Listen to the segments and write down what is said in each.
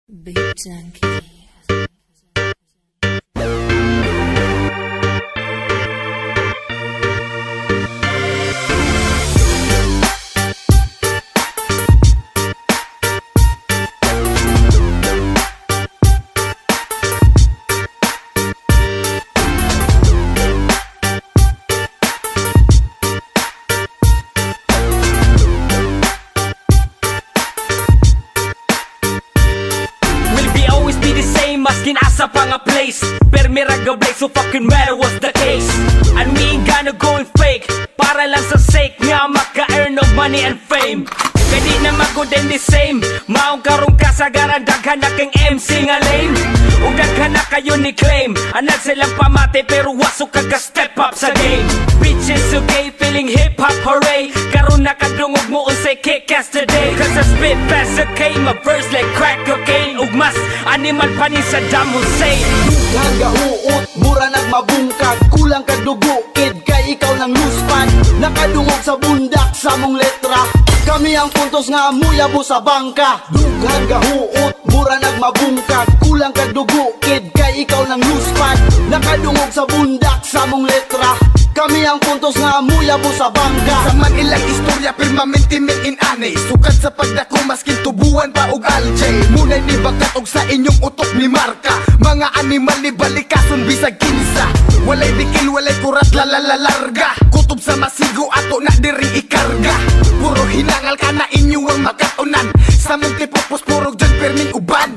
Big Junkie. Maskin asa pa nga place, pero may ragabay, so fucking matter what's the case. And we ain't gonna go and fake, para lang sa sake nga maka-earn of money and fame. Kadi na magod and the same, maong karong kasagaran, daghan na kang MC nga lame. Ug daghan na kayo ni claim, anad silang pamate pero wasok ka step up sa game. Bitches okay, feeling hip-hop, hooray. Karon nakadungog mo unsay kick-ass today. Cause I spit fast, okay, my verse like crack cocaine. Ug mas animal pa ni Saddam Hussein. Dughang gahuot, mura nagmabungkag, kulang kag dugo, kid kay ikaw nang luspan. Nakadungog sa bundak sa mong letra, kami ang puntos nga muyabo sa bangka. Dughang gahuot, mura nagmabungkag, kulang kag dugo, kid kay ikaw nang luspan. Nakadungog sa bundak sa mong letra, kami ang puntos nga muyabo sa bangka. Sa man ilang istorya permanente min in anay, sukad sa pagdako maskin tubuan pa og aljay. Munay ni bakat og sa inyong utok ni marka, mga animal ni balikason bisag kinsa. Walay dikil, walay kurat, larga. Kutob sa masigo ato na diri ikarga. Puro hinangal ka na inyo ang makatunan, sa mong tipopos purog dyan perming uban.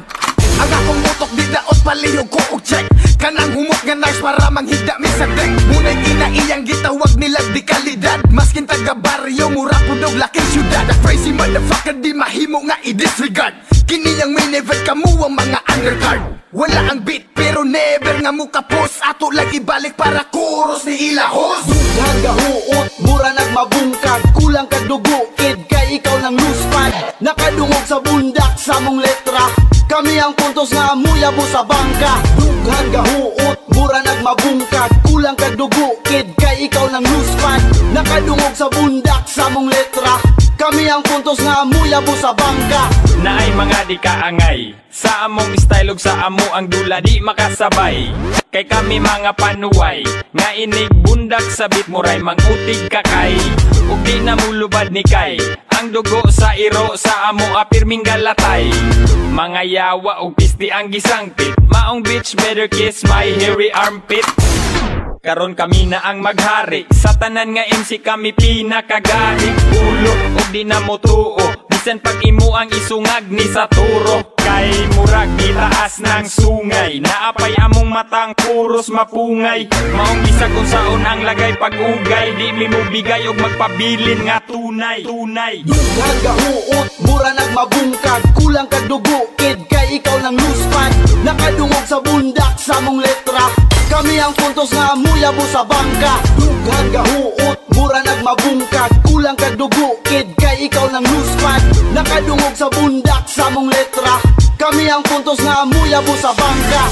Ang akong utok di daot palihog ko og check, kanang humot nga nice para manghigda mi sa deck. Munay iyang gitawag nila di kalidad, maskin taga baryo mura pudog laking syudad. A crazy motherfucker di mahimo nga i-disregard, kini ang main event kamo ang mga undercard. Wala ang beat pero never nga mo kapos, ato lang ibalik para kuros ni ilahos. Dughang gahuot, mura nagmabungkag, kulang kag dugo, kid kay ikaw nang luspan. Nakadungog sa bundak sa mong letra, kami ang puntos nga muyabo sa bangka. Dughang gahuot, mura nagmabungkag, kulang kag dugo, kid kay ikaw nang luspan. Nakadungog sa bundak sa mong letra, kami ang puntos nga muyabo sa bangka. Naay mga di kaangay, sa among style ug sa amo ang dula di makasabay. Kay kami mga panuway, nga inig bundak sa bit muray mangutig kakay. Ug di na mulubad ni kay, ang dugo sa iro sa amo apirming galatay. Mga yawa ug pisti ang gisangpit, maong bitch better kiss my hairy armpit. Karon kami na ang maghari, sa tanan nga MC kami pinakagahig. Ulo ug di na mo tuo, bisan pag imo ang isungag ni sa turo. Kay murag gitaas ng sungay, naapay among matang puros mapungay. Maong bisag kung saon ang lagay pag-ugay, di mi mo bigay og magpabilin nga tunay. Dughang gahuot, mura nagmabungkag, kulang kag dugo, kid kay ikaw nang luspan. Nakadungog sa bundak sa mong letra, kami ang puntos nga muyabo sa bangka. Dughang gahuot, mura nagmabungkag, kulang kag dugo, kid kay ikaw nang luspan. Nakadungog sa bundak sa mong letra, kami ang puntos nga muyabo sa bangka.